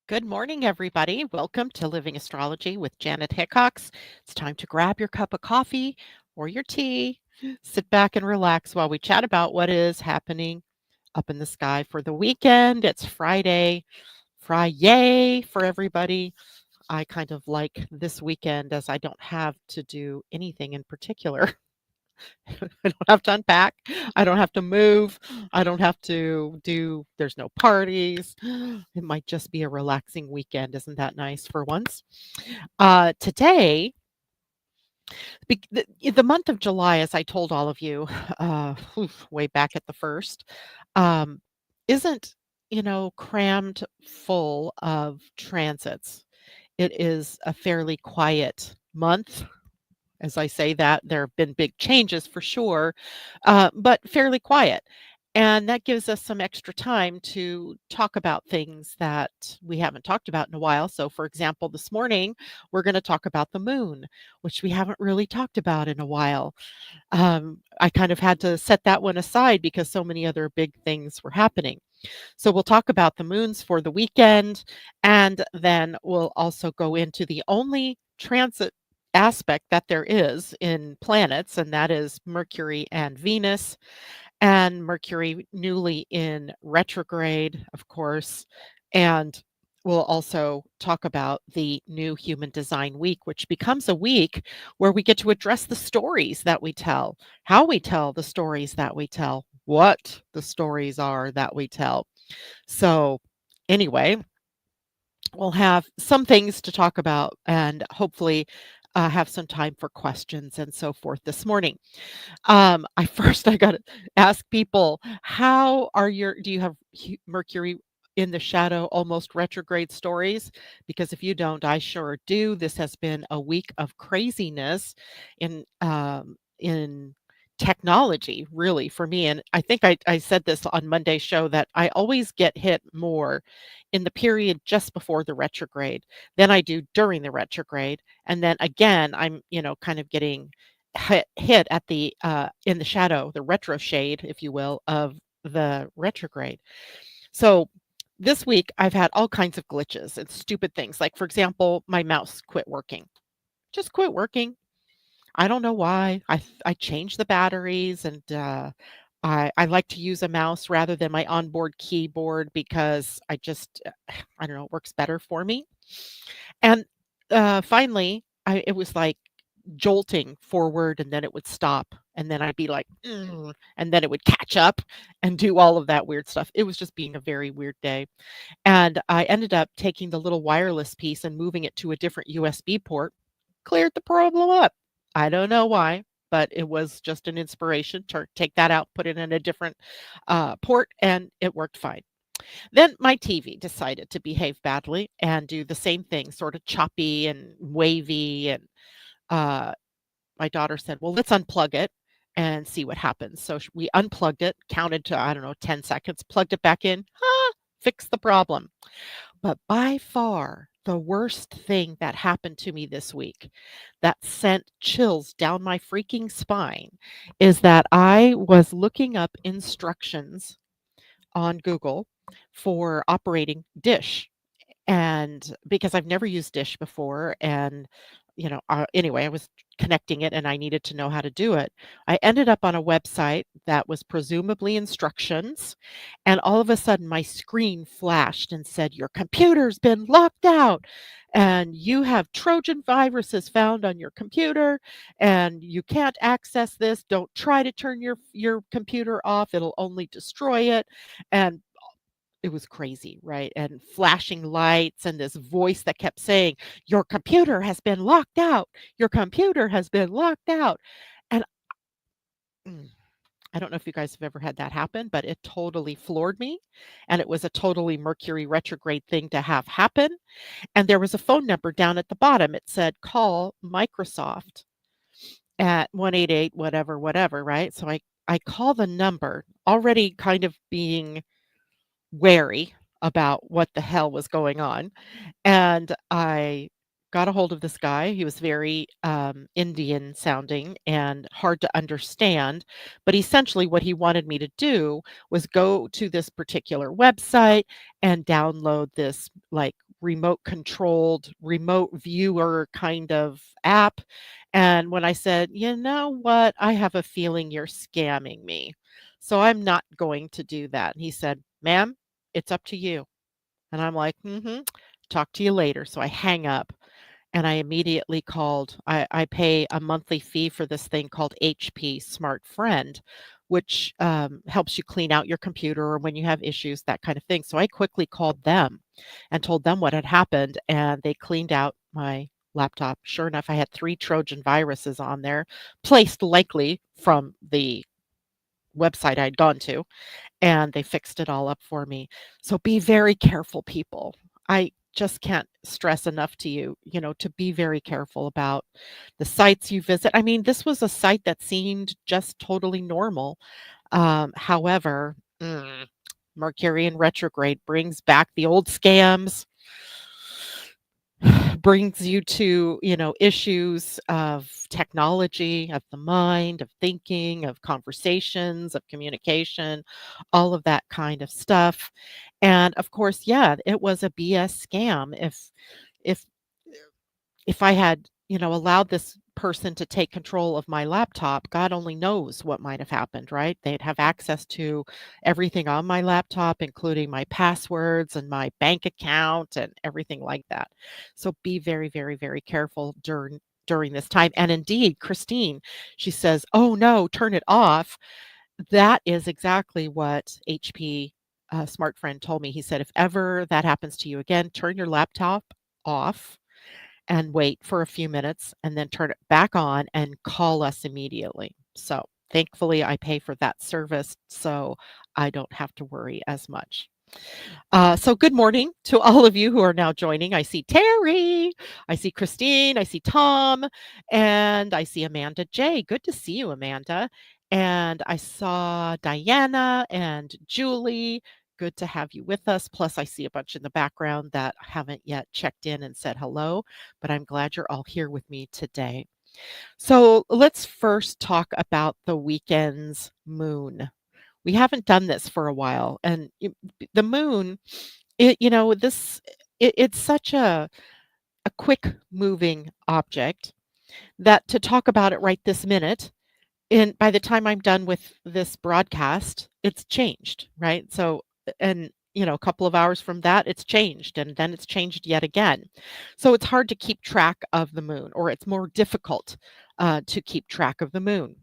Good morning, everybody. Welcome to Living Astrology with Janet Hickox. It's time to grab your cup of coffee or your tea, sit back and relax while we chat about what is happening up in the sky for the weekend. It's Friday. Friday for everybody. I kind of like this weekend as I don't have to do anything in particular. I don't have to unpack. I don't have to move. I don't have to there's no parties. It might just be a relaxing weekend. Isn't that nice for once? Today, the month of July, as I told all of you, way back at the first, um, isn't, crammed full of transits. It is a fairly quiet month. As I say that, there have been big changes for sure, but fairly quiet. And that gives us some extra time to talk about things that we haven't talked about in a while. So, for example, this morning, we're going to talk about the moon, which we haven't really talked about in a while. I kind of had to set that one aside because so many other big things were happening. So, we'll talk about the moons for the weekend, and then we'll also go into the only transit aspect that there is in planets, and that is Mercury and Venus, and Mercury newly in retrograde, of course. And we'll also talk about the new Human Design Week, which becomes a week where we get to address the stories that we tell, how we tell the stories that we tell, what the stories are that we tell. So, anyway, we'll have some things to talk about and hopefully have some time for questions and so forth this morning. I got to ask people, do you have Mercury in the shadow, almost retrograde stories? Because if you don't, I sure do. This has been a week of craziness in technology, really, for me. And I think I said this on Monday's show that I always get hit more in the period just before the retrograde than I do during the retrograde. And then again, I'm, kind of getting hit at the in the shadow, the retro shade, if you will, of the retrograde. So this week I've had all kinds of glitches and stupid things. Like, for example, my mouse quit working. Just quit working. I don't know why. I changed the batteries, and I like to use a mouse rather than my onboard keyboard because I just I don't know, it works better for me. And finally, it was like jolting forward, and then it would stop, and then I'd be like, "Mm," and then it would catch up and do all of that weird stuff. It was just being a very weird day. And I ended up taking the little wireless piece and moving it to a different USB port, cleared the problem up. I don't know why, but it was just an inspiration to take that out, put it in a different port, and it worked fine. Then my TV decided to behave badly and do the same thing, sort of choppy and wavy. And uh, my daughter said, "Well, let's unplug it and see what happens." So we unplugged it, counted to, I don't know, 10 seconds, plugged it back in, fixed the problem. But by far, the worst thing that happened to me this week that sent chills down my freaking spine is that I was looking up instructions on Google for operating Dish. And because I've never used Dish before, and anyway, I was connecting it and I needed to know how to do it. I ended up on a website that was presumably instructions, and all of a sudden my screen flashed and said, "Your computer's been locked out and you have Trojan viruses found on your computer and you can't access this. Don't try to turn your computer off. It'll only destroy it." And it was crazy, right? And flashing lights and this voice that kept saying, "Your computer has been locked out. Your computer has been locked out." And mm, I don't know if you guys have ever had that happen, but it totally floored me. And it was a totally Mercury retrograde thing to have happen. And there was a phone number down at the bottom. It said, "Call Microsoft at 188 whatever, whatever," right? So I call the number, already kind of being wary about what the hell was going on. And I got a hold of this guy. He was very Indian sounding and hard to understand. But essentially, what he wanted me to do was go to this particular website and download this, like, remote controlled, remote viewer kind of app. And when I said, "You know what? I have a feeling you're scamming me. So I'm not going to do that." And he said, "Ma'am, it's up to you." And I'm like, "Mhm. Talk to you later." So I hang up and I immediately called. I pay a monthly fee for this thing called HP Smart Friend, which helps you clean out your computer or when you have issues, that kind of thing. So I quickly called them and told them what had happened, and they cleaned out my laptop. Sure enough, I had 3 Trojan viruses on there, placed likely from the website I'd gone to, and they fixed it all up for me. So be very careful, people. I just can't stress enough to you, to be very careful about the sites you visit. I mean, this was a site that seemed just totally normal. However, Mercury in retrograde brings back the old scams, brings you to, issues of technology, of the mind, of thinking, of conversations, of communication, all of that kind of stuff. And of course, yeah, it was a BS scam. If if I had, allowed this person to take control of my laptop, God only knows what might have happened, right? They'd have access to everything on my laptop, including my passwords and my bank account and everything like that. So be very, very, very careful during this time. And indeed, Christine, she says, "Oh no, turn it off." That is exactly what HP Smart Friend told me. He said, "If ever that happens to you again, turn your laptop off and wait for a few minutes and then turn it back on and call us immediately." So thankfully, I pay for that service, so I don't have to worry as much. So good morning to all of you who are now joining. I see Terry, I see Christine, I see Tom, and I see Amanda J. Good to see you, Amanda. And I saw Diana and Julie. Good to have you with us. Plus, I see a bunch in the background that haven't yet checked in and said hello, but I'm glad you're all here with me today. So let's first talk about the weekend's moon. We haven't done this for a while, and the moon, it's such a quick moving object that to talk about it right this minute, and by the time I'm done with this broadcast, it's changed, right? So, and a couple of hours from that, it's changed, and then it's changed yet again. So it's hard to keep track of the moon, or it's more difficult to keep track of the moon.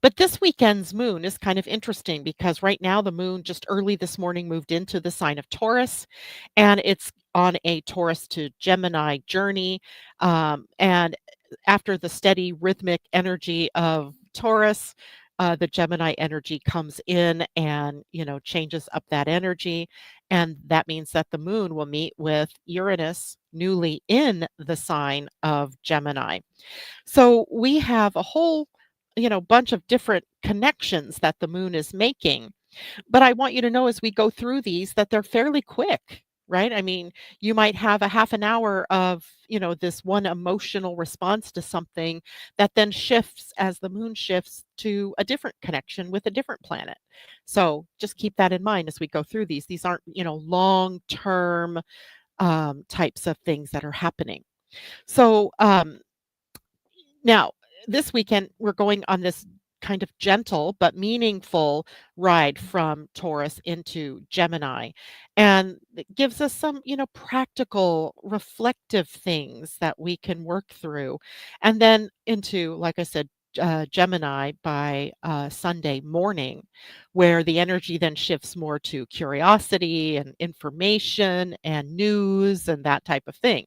But this weekend's moon is kind of interesting because right now the moon just early this morning moved into the sign of Taurus, and it's on a Taurus to Gemini journey. And after the steady rhythmic energy of Taurus, the Gemini energy comes in and changes up that energy, and that means that the moon will meet with Uranus newly in the sign of Gemini. So we have a whole, bunch of different connections that the moon is making. But I want you to know as we go through these that they're fairly quick, right? I mean, you might have a half an hour of, this one emotional response to something that then shifts as the moon shifts to a different connection with a different planet. So just keep that in mind as we go through these. These aren't, long term types of things that are happening. So, now, this weekend, we're going on this kind of gentle but meaningful ride from Taurus into Gemini. And it gives us some, practical, reflective things that we can work through. And then into, like I said, Gemini by Sunday morning, where the energy then shifts more to curiosity and information and news and that type of thing.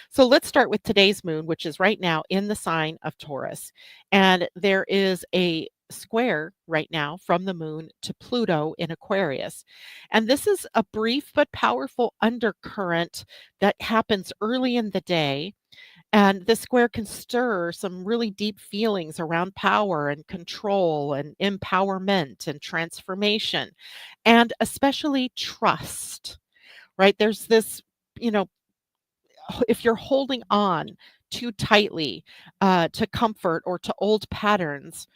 So let's start with today's moon, which is right now in the sign of Taurus. And there is a square right now from the moon to Pluto in Aquarius. And this is a brief but powerful undercurrent that happens early in the day. And this square can stir some really deep feelings around power and control and empowerment and transformation, and especially trust, right? There's this, you know, if you're holding on too tightly to comfort or to old patterns,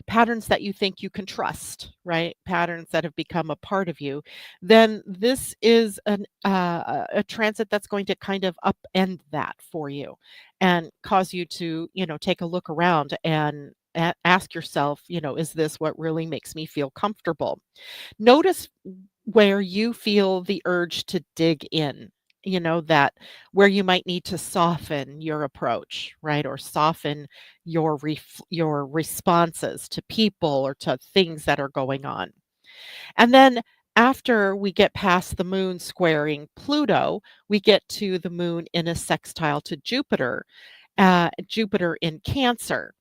patterns that you think you can trust, right? Patterns that have become a part of you, then this is a transit that's going to kind of upend that for you and cause you to, take a look around and ask yourself, is this what really makes me feel comfortable? Notice where you feel the urge to dig in, that where you might need to soften your approach, right? Or soften your responses to people or to things that are going on. And then after we get past the moon squaring Pluto, we get to the moon in a sextile to Jupiter, Jupiter in Cancer.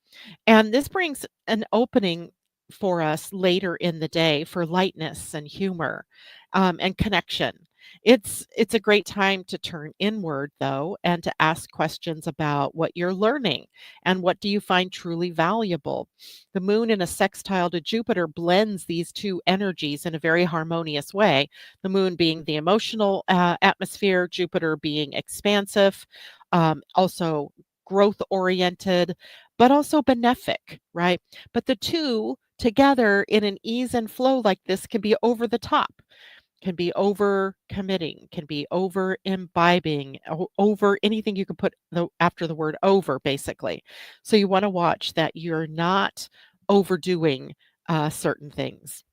And this brings an opening for us later in the day for lightness and humor, and connection. It's a great time to turn inward though and to ask questions about what you're learning and what do you find truly valuable. The moon in a sextile to Jupiter blends these two energies in a very harmonious way. The moon being the emotional atmosphere, Jupiter being expansive, also growth oriented, but also benefic, right? But the two together in an ease and flow like this can be over the top, can be over committing, can be over imbibing, over anything you can put after the word over, basically. So you want to watch that you're not overdoing certain things.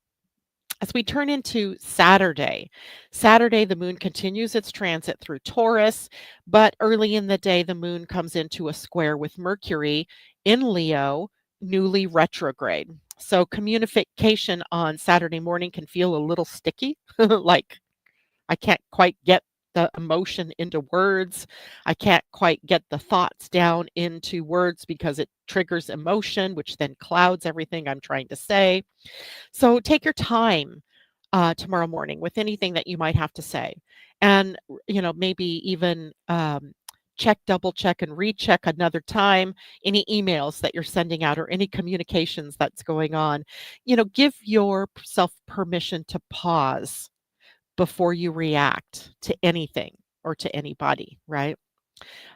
As we turn into Saturday, the moon continues its transit through Taurus, but early in the day, the moon comes into a square with Mercury in Leo, newly retrograde. So communication on Saturday morning can feel a little sticky, like I can't quite get the emotion into words. I can't quite get the thoughts down into words because it triggers emotion, which then clouds everything I'm trying to say. So take your time tomorrow morning with anything that you might have to say. And, maybe even double check and recheck another time any emails that you're sending out or any communications that's going on. Give yourself permission to pause before you react to anything or to anybody, right?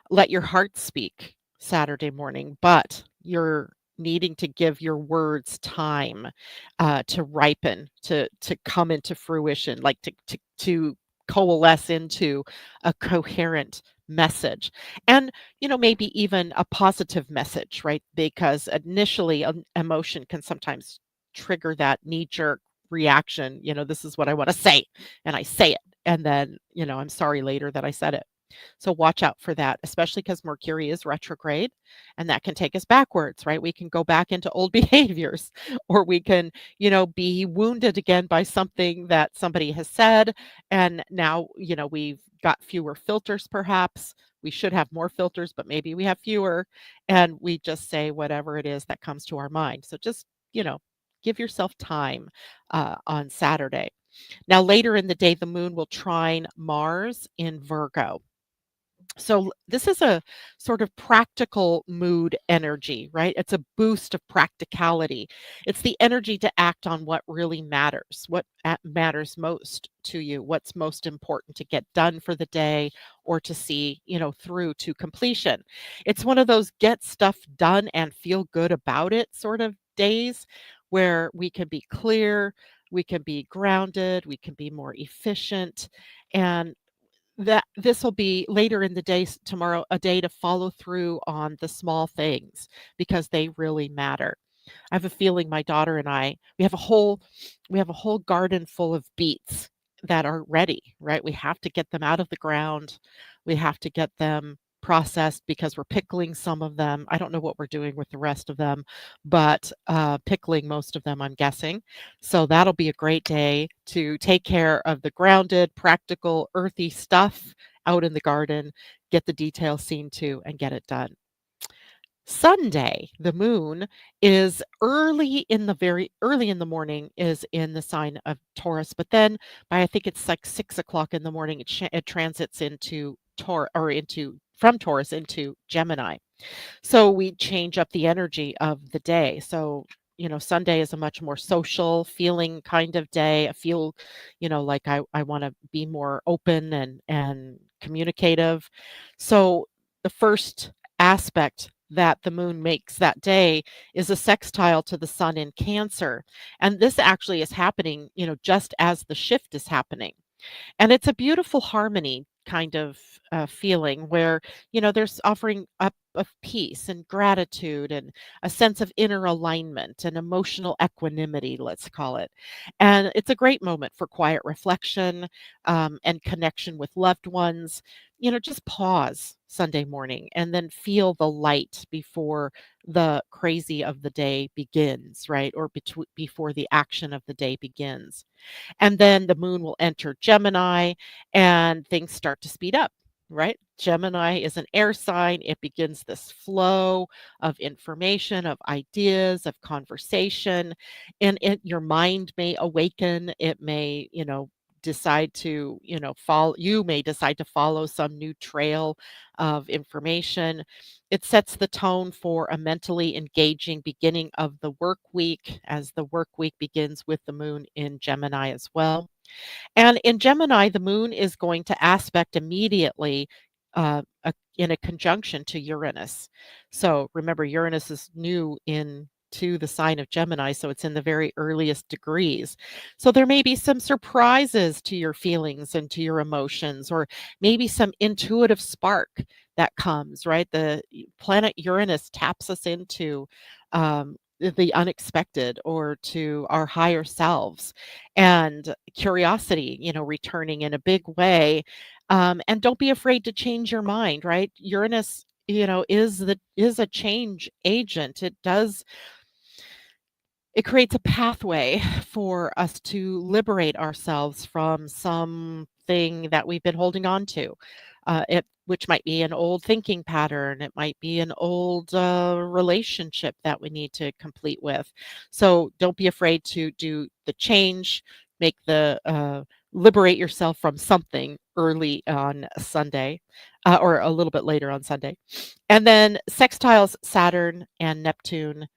Let your heart speak Saturday morning, but you're needing to give your words time to ripen, to come into fruition, like to coalesce into a coherent message, and maybe even a positive message, right? Because initially, emotion can sometimes trigger that knee jerk reaction. This is what I want to say, and I say it, and then I'm sorry later that I said it. So watch out for that, especially because Mercury is retrograde and that can take us backwards, right? We can go back into old behaviors or we can, be wounded again by something that somebody has said. And now, we've got fewer filters perhaps. We should have more filters, but maybe we have fewer. And we just say whatever it is that comes to our mind. So just, give yourself time on Saturday. Now, later in the day, the moon will trine Mars in Virgo. So this is a sort of practical mood energy, right? It's a boost of practicality. It's the energy to act on what really matters, what matters most to you, what's most important to get done for the day or to see, through to completion. It's one of those get stuff done and feel good about it sort of days where we can be clear, we can be grounded, we can be more efficient, and that this will be later in the day tomorrow, a day to follow through on the small things because they really matter. I have a feeling my daughter and I, we have a whole garden full of beets that are ready, right? We have to get them out of the ground. We have to get them processed because we're pickling some of them. I don't know what we're doing with the rest of them, but pickling most of them, I'm guessing. So that'll be a great day to take care of the grounded, practical, earthy stuff out in the garden, get the details seen to, and get it done. Sunday, the moon is very early in the morning is in the sign of Taurus, but then by I think it's like 6 o'clock in the morning, it transits into from Taurus into Gemini. So we change up the energy of the day. So, Sunday is a much more social feeling kind of day. I feel, like I want to be more open and communicative. So the first aspect that the moon makes that day is a sextile to the sun in Cancer. And this actually is happening, just as the shift is happening. And it's a beautiful harmony kind of feeling where, there's offering up of peace and gratitude and a sense of inner alignment and emotional equanimity, let's call it. And it's a great moment for quiet reflection and connection with loved ones. Just pause Sunday morning and then feel the light before the crazy of the day begins, right? Or before the action of the day begins. And then the moon will enter Gemini and things start to speed up, right? Gemini is an air sign. It begins this flow of information, of ideas, of conversation. And your mind may awaken. It may, decide to, follow, you may decide to follow some new trail of information. It sets the tone for a mentally engaging beginning of the work week as the work week begins with the moon in Gemini as well. And in Gemini, the moon is going to aspect immediately in a conjunction to Uranus. So remember, Uranus is new into the sign of Gemini, so it's in the very earliest degrees. So there may be some surprises to your feelings and to your emotions, or maybe some intuitive spark that comes, right? The planet Uranus taps us into the unexpected or to our higher selves, and curiosity, returning in a big way. And don't be afraid to change your mind, right? Uranus, is a change agent. It creates a pathway for us to liberate ourselves from something that we've been holding on to. Which might be an old thinking pattern. It might be an old relationship that we need to complete with. So don't be afraid to do the change, make the liberate yourself from something early on Sunday, or a little bit later on Sunday. And then sextiles Saturn and Neptune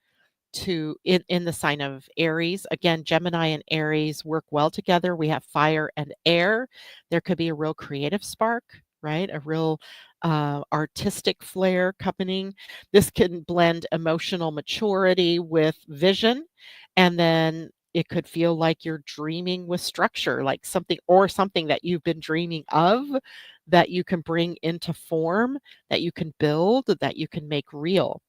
to in the sign of Aries. Again, Gemini and Aries work well together. We have fire and air. There could be a real creative spark, right? A real artistic flair coming. This can blend emotional maturity with vision, and then it could feel like you're dreaming with structure, like something that you've been dreaming of, that you can bring into form, that you can build, that you can make real.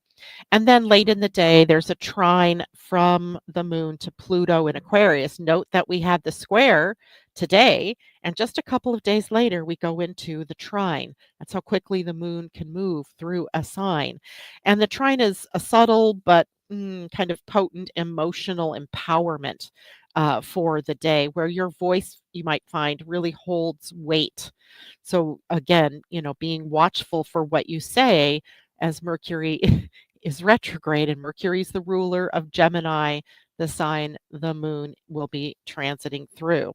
And then late in the day, there's a trine from the moon to Pluto in Aquarius. Note that we had the square today, and just a couple of days later, we go into the trine. That's how quickly the moon can move through a sign. And the trine is a subtle but kind of potent emotional empowerment for the day, where your voice, you might find, really holds weight. So, again, being watchful for what you say, as Mercury is retrograde, and Mercury is the ruler of Gemini, the sign the moon will be transiting through.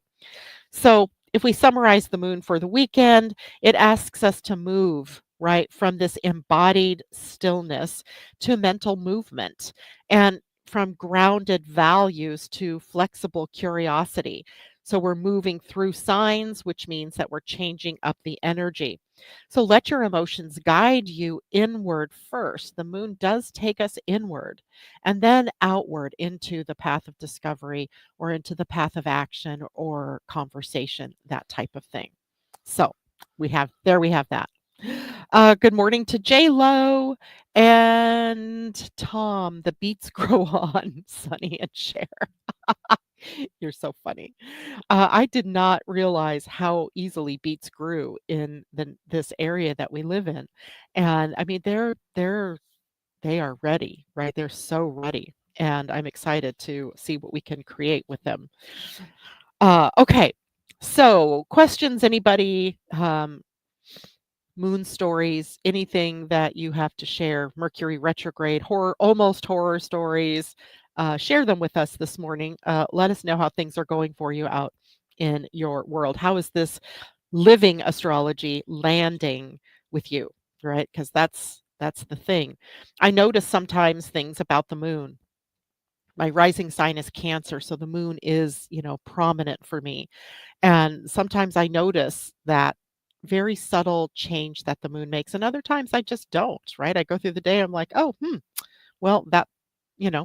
So, if we summarize the moon for the weekend, it asks us to move, right, from this embodied stillness to mental movement, and from grounded values to flexible curiosity. So, we're moving through signs, which means that we're changing up the energy. So, let your emotions guide you inward first. The moon does take us inward and then outward into the path of discovery, or into the path of action or conversation, that type of thing. So we have that. Good morning to J Lo and Tom. The beats grow on, Sunny and Cher. You're so funny. I did not realize how easily beets grew in this area that we live in, and I mean they are ready, right? They're so ready, and I'm excited to see what we can create with them. Okay, so questions, anybody? Moon stories, anything that you have to share? Mercury retrograde, horror, almost horror stories. Share them with us this morning. Let us know how things are going for you out in your world. How is this living astrology landing with you, right? Because that's the thing. I notice sometimes things about the moon. My rising sign is Cancer, so the moon is, prominent for me. And sometimes I notice that very subtle change that the moon makes, and other times I just don't, right? I go through the day, I'm like, "Oh, well, that,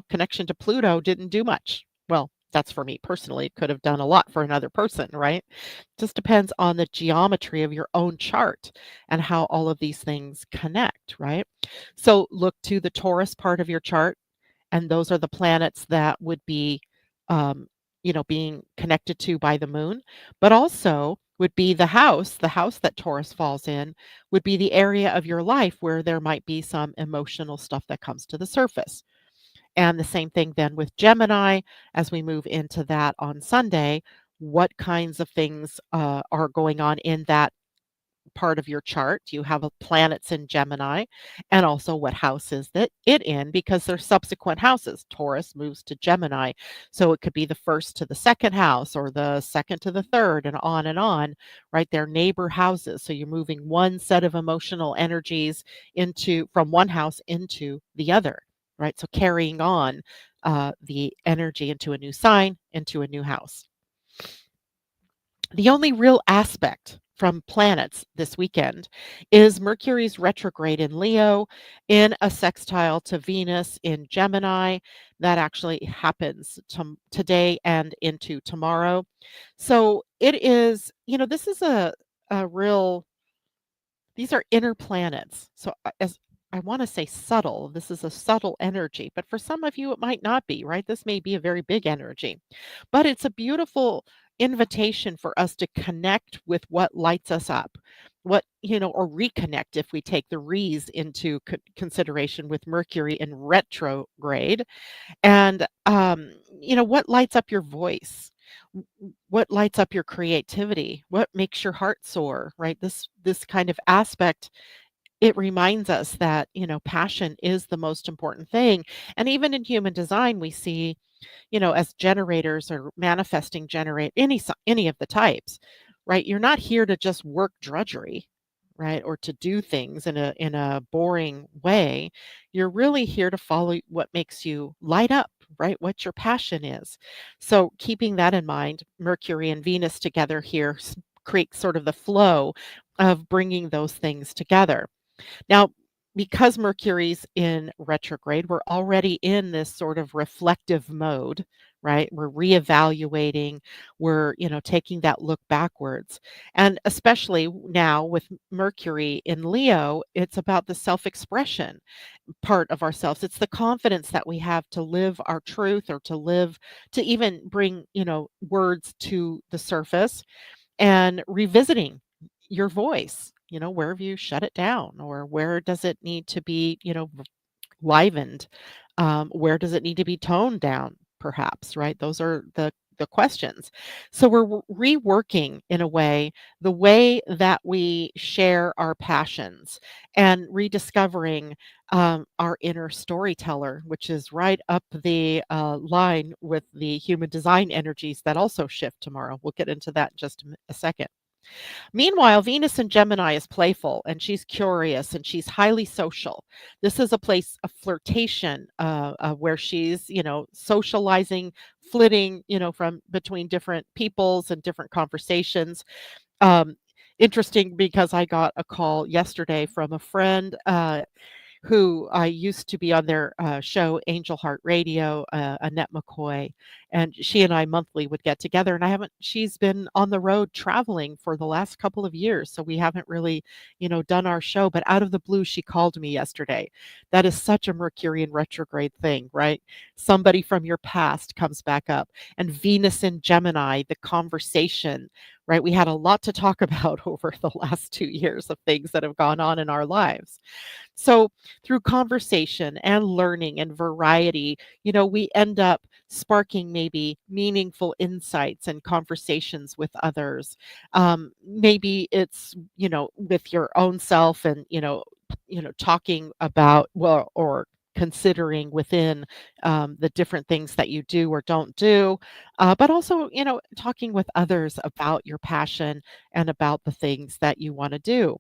connection to Pluto didn't do much." Well, that's for me personally. It could have done a lot for another person, right? Just depends on the geometry of your own chart and how all of these things connect, right? So look to the Taurus part of your chart, and those are the planets that would be, um, being connected to by the moon, but also would be the house that Taurus falls in would be the area of your life where there might be some emotional stuff that comes to the surface. And the same thing then with Gemini as we move into that on Sunday. What kinds of things are going on in that part of your chart? You have a planets in Gemini, and also what house is that it in, because there's subsequent houses. Taurus moves to Gemini, so it could be the first to the second house or the second to the third and on, right? They're neighbor houses. So you're moving one set of emotional energies into from one house into the other, right? So carrying on the energy into a new sign, into a new house. The only real aspect from planets this weekend is Mercury's retrograde in Leo in a sextile to Venus in Gemini. That actually happens today and into tomorrow. So it is, this is a real these are inner planets. So, as I want to say subtle, this is a subtle energy, but for some of you, it might not be, right? This may be a very big energy, but it's a beautiful invitation for us to connect with what lights us up, or reconnect if we take the re's into consideration with Mercury in retrograde. And, what lights up your voice? What lights up your creativity? What makes your heart soar, right? This kind of aspect, it reminds us that, passion is the most important thing. And even in human design, we see, as generators or manifesting generate any of the types, right? You're not here to just work drudgery, right? Or to do things in a boring way. You're really here to follow what makes you light up, right? What your passion is. So keeping that in mind, Mercury and Venus together here create sort of the flow of bringing those things together. Now, because Mercury's in retrograde, we're already in this sort of reflective mode, right? We're reevaluating, we're, taking that look backwards. And especially now with Mercury in Leo, it's about the self-expression part of ourselves. It's the confidence that we have to live our truth or to even bring, words to the surface and revisiting your voice. Where have you shut it down, or where does it need to be, livened? Where does it need to be toned down, perhaps, right? Those are the questions. So we're reworking in a way the way that we share our passions and rediscovering our inner storyteller, which is right up the line with the human design energies that also shift tomorrow. We'll get into that in just a second. Meanwhile, Venus in Gemini is playful and she's curious and she's highly social. This is a place of flirtation, where she's, socializing, flitting, from between different peoples and different conversations. Um, Interesting because I got a call yesterday from a friend. Who I used to be on their show, Angel Heart Radio, Annette McCoy, and she and I monthly would get together. And she's been on the road traveling for the last couple of years, so we haven't really, done our show. But out of the blue, she called me yesterday. That is such a Mercury in retrograde thing, right? Somebody from your past comes back up, and Venus in Gemini, the conversation, right? We had a lot to talk about over the last 2 years of things that have gone on in our lives. So, through conversation and learning and variety, we end up sparking maybe meaningful insights and conversations with others. Maybe it's, with your own self and, talking about, well, or considering within the different things that you do or don't do, but also, talking with others about your passion and about the things that you want to do.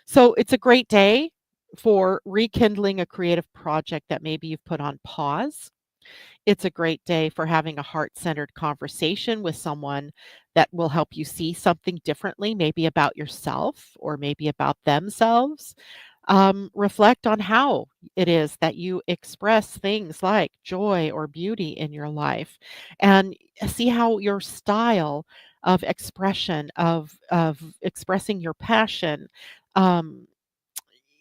So it's a great day for rekindling a creative project that maybe you've put on pause. It's a great day for having a heart-centered conversation with someone that will help you see something differently, maybe about yourself or maybe about themselves. Reflect on how it is that you express things like joy or beauty in your life, and see how your style of expression of expressing your passion um,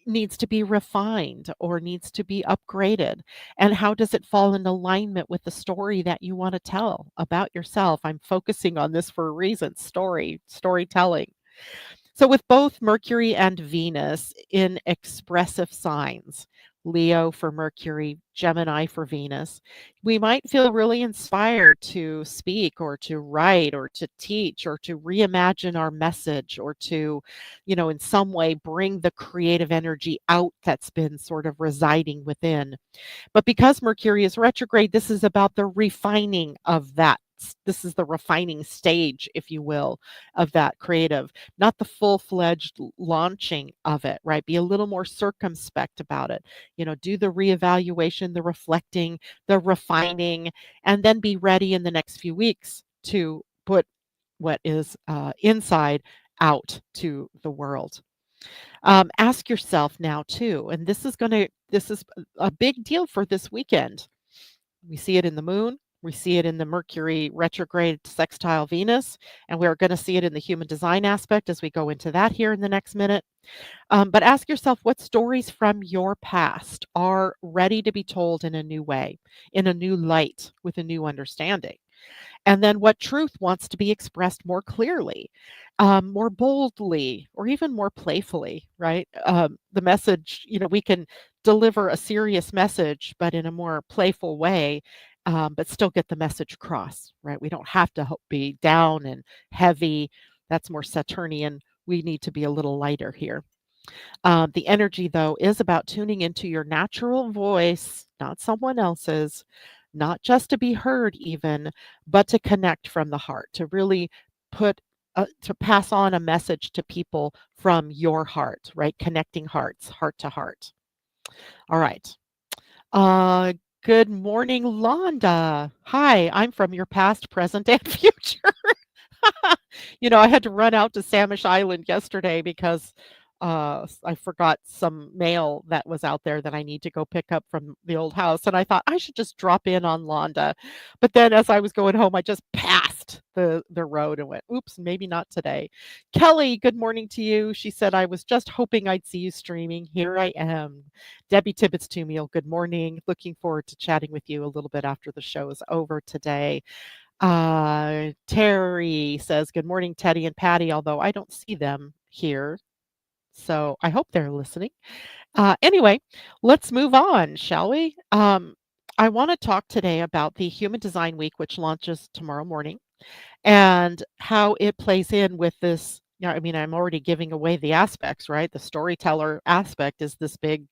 needs to be refined or needs to be upgraded, and how does it fall in alignment with the story that you want to tell about yourself. I'm focusing on this for a reason: storytelling. So, with both Mercury and Venus in expressive signs, Leo for Mercury, Gemini for Venus, we might feel really inspired to speak or to write or to teach or to reimagine our message or to, in some way bring the creative energy out that's been sort of residing within. But because Mercury is retrograde, this is about the refining of that. This is the refining stage, if you will, of that creative, not the full-fledged launching of it, right? Be a little more circumspect about it. Do the reevaluation, the reflecting, the refining, and then be ready in the next few weeks to put what is inside out to the world. Ask yourself now too, and this is a big deal for this weekend. We see it in the moon, we see it in the Mercury retrograde sextile Venus, and we're going to see it in the human design aspect as we go into that here in the next minute. But ask yourself, what stories from your past are ready to be told in a new way, in a new light, with a new understanding? And then what truth wants to be expressed more clearly, more boldly, or even more playfully, right? The message, we can deliver a serious message, but in a more playful way, but still get the message across, right? We don't have to be down and heavy. That's more Saturnian. We need to be a little lighter here. The energy, though, is about tuning into your natural voice, not someone else's, not just to be heard, even, but to connect from the heart, to really to pass on a message to people from your heart, right? Connecting hearts, heart to heart. All right. Uh, Good morning, Londa. Hi, I'm from your past, present, and future. I had to run out to Samish Island yesterday because I forgot some mail that was out there that I need to go pick up from the old house. And I thought I should just drop in on Londa. But then as I was going home, I just passed the road and went, oops, maybe not today. Kelly, good morning to you. She said, I was just hoping I'd see you streaming. Here I am. Debbie Tibbetts Tumiel, good morning. Looking forward to chatting with you a little bit after the show is over today. Terry says, good morning, Teddy and Patty, although I don't see them here. So I hope they're listening. Anyway, let's move on, shall we? I want to talk today about the Human Design Week, which launches tomorrow morning, and how it plays in with this. I mean, I'm already giving away the aspects, right? The storyteller aspect is this big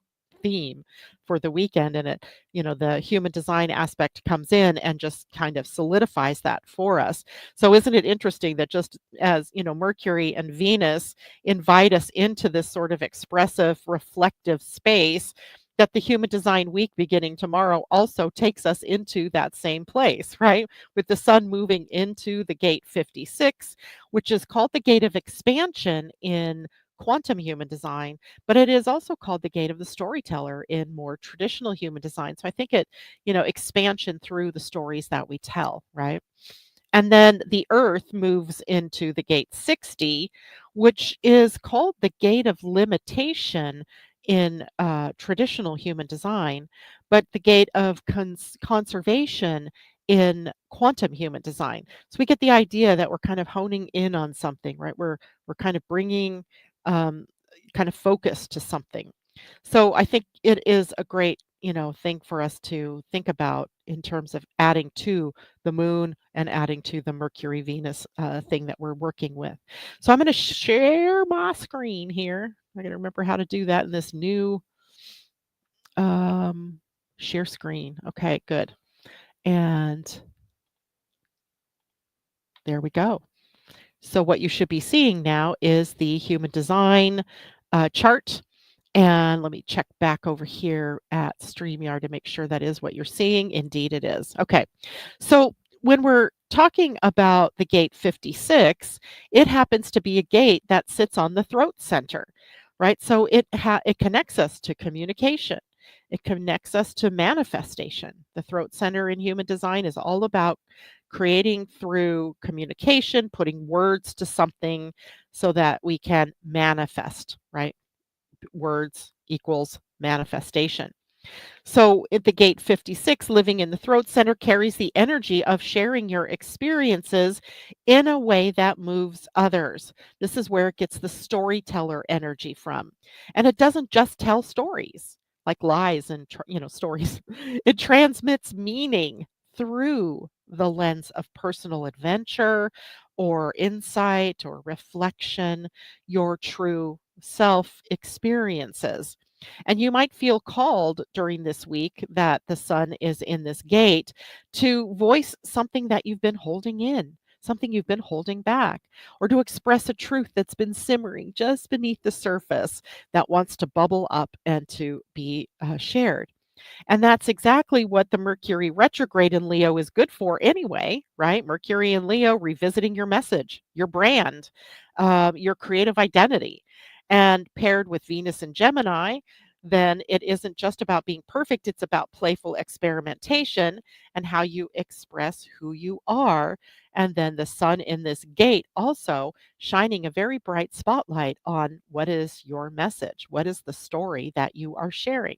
theme for the weekend, and the human design aspect comes in and just kind of solidifies that for us. So isn't it interesting that just as, Mercury and Venus invite us into this sort of expressive, reflective space, that the Human Design Week beginning tomorrow also takes us into that same place, right? With the sun moving into the gate 56, which is called the gate of expansion in quantum human design, but it is also called the gate of the storyteller in more traditional human design. So I think expansion through the stories that we tell, right? And then the earth moves into the gate 60, which is called the gate of limitation in traditional human design, but the gate of conservation in quantum human design. So we get the idea that we're kind of honing in on something, right? We're kind of bringing um, kind of focus to something. So I think it is a great, thing for us to think about in terms of adding to the moon and adding to the Mercury Venus thing that we're working with. So I'm going to share my screen here. I got to remember how to do that in this new share screen. Okay, good. And there we go. So what you should be seeing now is the human design chart. And let me check back over here at StreamYard to make sure that is what you're seeing. Indeed, it is. Okay. So when we're talking about the gate 56, it happens to be a gate that sits on the throat center, right? So it connects us to communication. It connects us to manifestation. The throat center in human design is all about creating through communication, putting words to something so that we can manifest, right? Words equals manifestation. So at the gate 56, living in the throat center carries the energy of sharing your experiences in a way that moves others. This is where it gets the storyteller energy from. And it doesn't just tell stories like lies and stories. It transmits meaning through the lens of personal adventure or insight or reflection, your true self experiences. And you might feel called during this week that the sun is in this gate to voice something that you've been holding in, something you've been holding back, or to express a truth that's been simmering just beneath the surface that wants to bubble up and to be shared. And that's exactly what the Mercury retrograde in Leo is good for anyway, right? Mercury in Leo, revisiting your message, your brand, your creative identity. And paired with Venus and Gemini, then it isn't just about being perfect, it's about playful experimentation and how you express who you are. And then the sun in this gate also shining a very bright spotlight on what is your message? What is the story that you are sharing?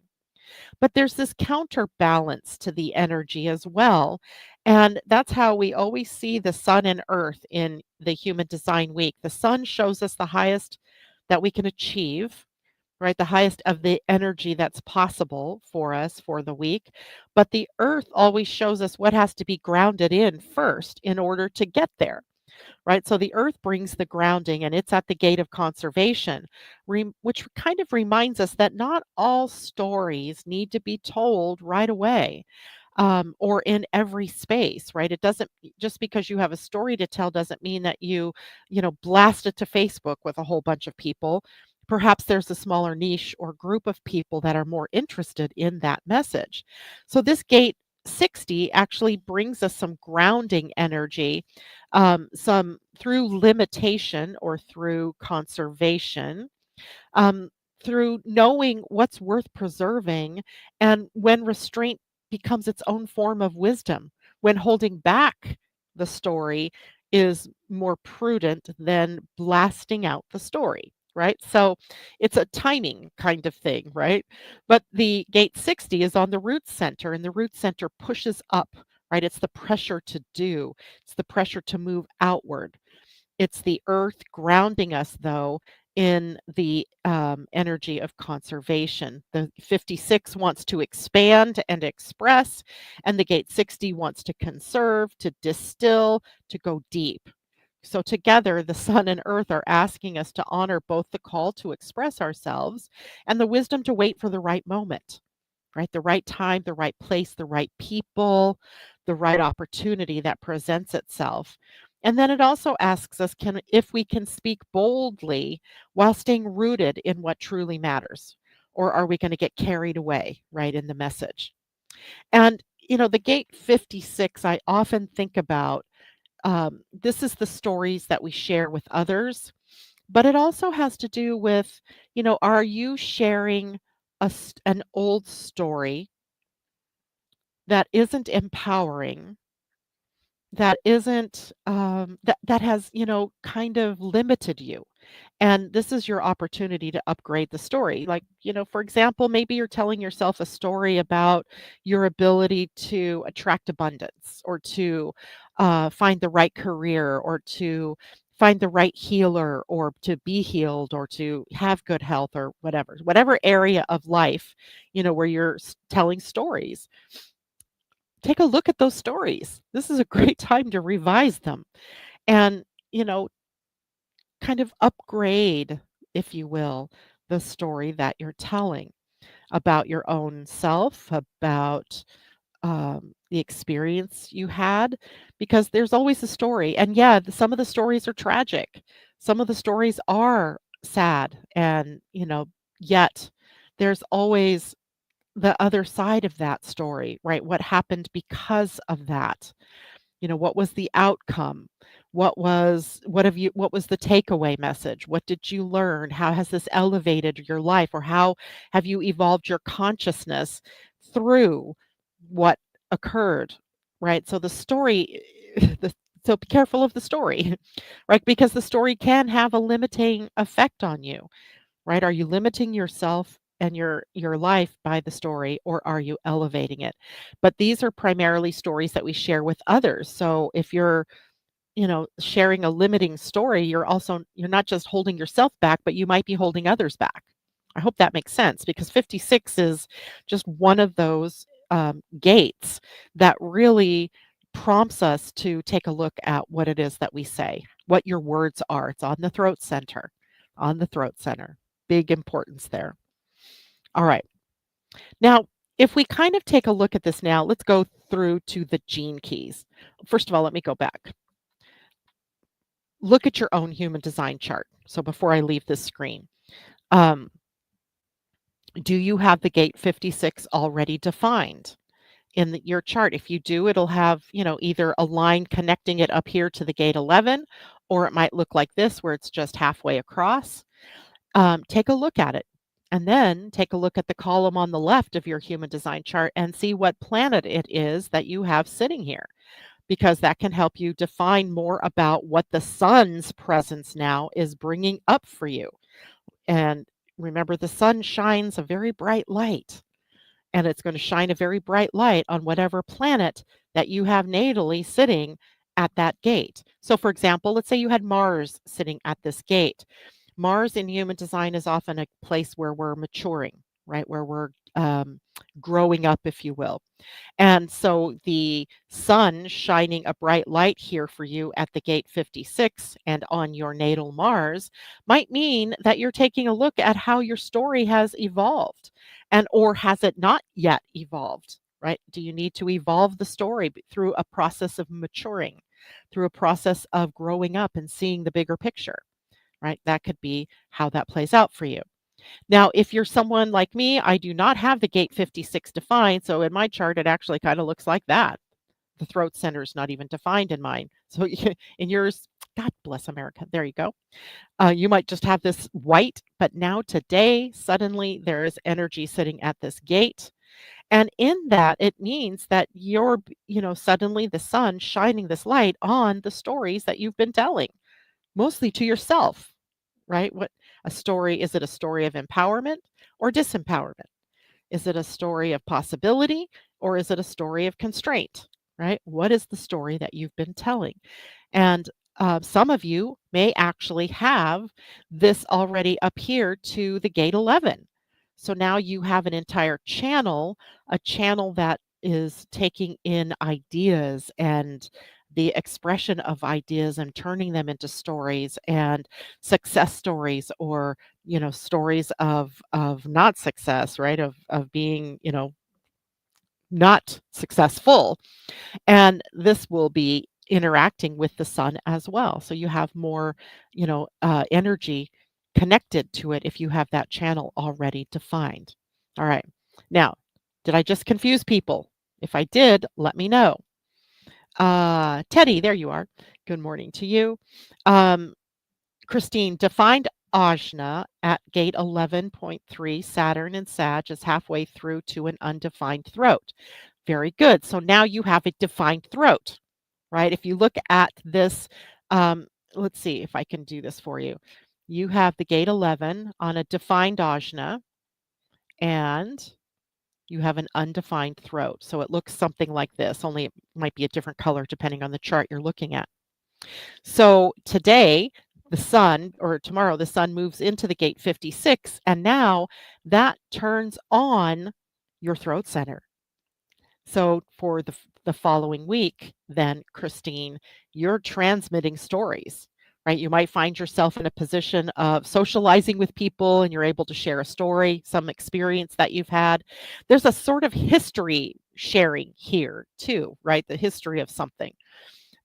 But there's this counterbalance to the energy as well. And that's how we always see the sun and earth in the human design week. The sun shows us the highest that we can achieve, right? The highest of the energy that's possible for us for the week. But the earth always shows us what has to be grounded in first in order to get there, right? So the earth brings the grounding and it's at the gate of conservation, which kind of reminds us that not all stories need to be told right away, or in every space, right? It doesn't, just because you have a story to tell doesn't mean that blast it to Facebook with a whole bunch of people. Perhaps there's a smaller niche or group of people that are more interested in that message. So this gate 60 actually brings us some grounding energy, some through limitation or through conservation, um, through knowing what's worth preserving, and when restraint becomes its own form of wisdom, when holding back the story is more prudent than blasting out the story. Right. So it's a timing kind of thing. Right. But the gate 60 is on the root center, and the root center pushes up. Right. It's the pressure to do, it's the pressure to move outward. It's the earth grounding us, though, in the energy of conservation. The 56 wants to expand and express, and the gate 60 wants to conserve, to distill, to go deep. So, together, the sun and earth are asking us to honor both the call to express ourselves and the wisdom to wait for the right moment, right? The right time, the right place, the right people, the right opportunity that presents itself. And then it also asks us if we can speak boldly while staying rooted in what truly matters. Or are we going to get carried away, right, in the message? And, the gate 56, I often think about, this is the stories that we share with others, but it also has to do with, are you sharing an old story that isn't empowering, that isn't, that has, kind of limited you. And this is your opportunity to upgrade the story. Like, for example, maybe you're telling yourself a story about your ability to attract abundance, or to find the right career, or to find the right healer, or to be healed, or to have good health, or whatever area of life, where you're telling stories. Take a look at those stories. This is a great time to revise them and, you know, kind of upgrade, if you will, the story that you're telling about your own self, about the experience you had, because there's always a story. And yeah, some of the stories are tragic. Some of the stories are sad. And, yet there's always the other side of that story, right? What happened because of that? What was the outcome? What was the takeaway message? What did you learn? How has this elevated your life, or how have you evolved your consciousness through what occurred, right? So the story the so be careful of the story, right? Because the story can have a limiting effect on you, right? Are you limiting yourself and your life by the story, or are you elevating it? But these are primarily stories that we share with others. So if you're, sharing a limiting story, you're not just holding yourself back, but you might be holding others back. I hope that makes sense, because 56 is just one of those gates that really prompts us to take a look at what it is that we say, what your words are. It's on the throat center, on the throat center. Big importance there. All right. Now, if we kind of take a look at this now, let's go through to the gene keys. First of all, let me go back. Look at your own human design chart. So before I leave this screen, um, do you have the gate 56 already defined in your chart? If you do, it'll have, either a line connecting it up here to the gate 11, or it might look like this, where it's just halfway across. Take a look at it. And then take a look at the column on the left of your human design chart and see what planet it is that you have sitting here, because that can help you define more about what the sun's presence now is bringing up for you. And remember, the sun shines a very bright light, and it's going to shine a very bright light on whatever planet that you have natally sitting at that gate. So, for example, let's say you had Mars sitting at this gate. Mars in human design is often a place where we're maturing, right? Where we're growing up, if you will. And so the sun shining a bright light here for you at the gate 56 and on your natal Mars might mean that you're taking a look at how your story has evolved, and or has it not yet evolved, right? Do you need to evolve the story through a process of maturing, through a process of growing up and seeing the bigger picture, right? That could be how that plays out for you. Now, if you're someone like me, I do not have the gate 56 defined. So in my chart, it actually kind of looks like that. The throat center is not even defined in mine. So in yours, God bless America. There you go. You might just have this white, but now today, suddenly there is energy sitting at this gate. And in that, it means that you're, suddenly the sun shining this light on the stories that you've been telling, mostly to yourself, right? What a story is, it a story of empowerment or disempowerment? Is it a story of possibility, or is it a story of constraint, right? What is the story that you've been telling? And some of you may actually have this already up here to the gate 11. So now you have an entire channel, a channel that is taking in ideas and the expression of ideas and turning them into stories and success stories, or stories of not success, right? Of being, not successful. And this will be interacting with the sun as well. So you have more, energy connected to it if you have that channel already defined. All right. Now, did I just confuse people? If I did, let me know. Teddy, there you are. Good morning to you. Um, Christine, defined ajna at gate 11.3, Saturn and Sag is halfway through to an undefined throat. Very good. So now you have a defined throat, right? If you look at this, let's see if I can do this for you. You have the gate 11 on a defined ajna, and you have an undefined throat. So it looks something like this, only it might be a different color depending on the chart you're looking at. So today, the sun, or tomorrow, the sun moves into the gate 56, and now that turns on your throat center. So for the following week, then, Christine, you're transmitting stories, right? You might find yourself in a position of socializing with people, and you're able to share a story, some experience that you've had. There's a sort of history sharing here too, right? The history of something.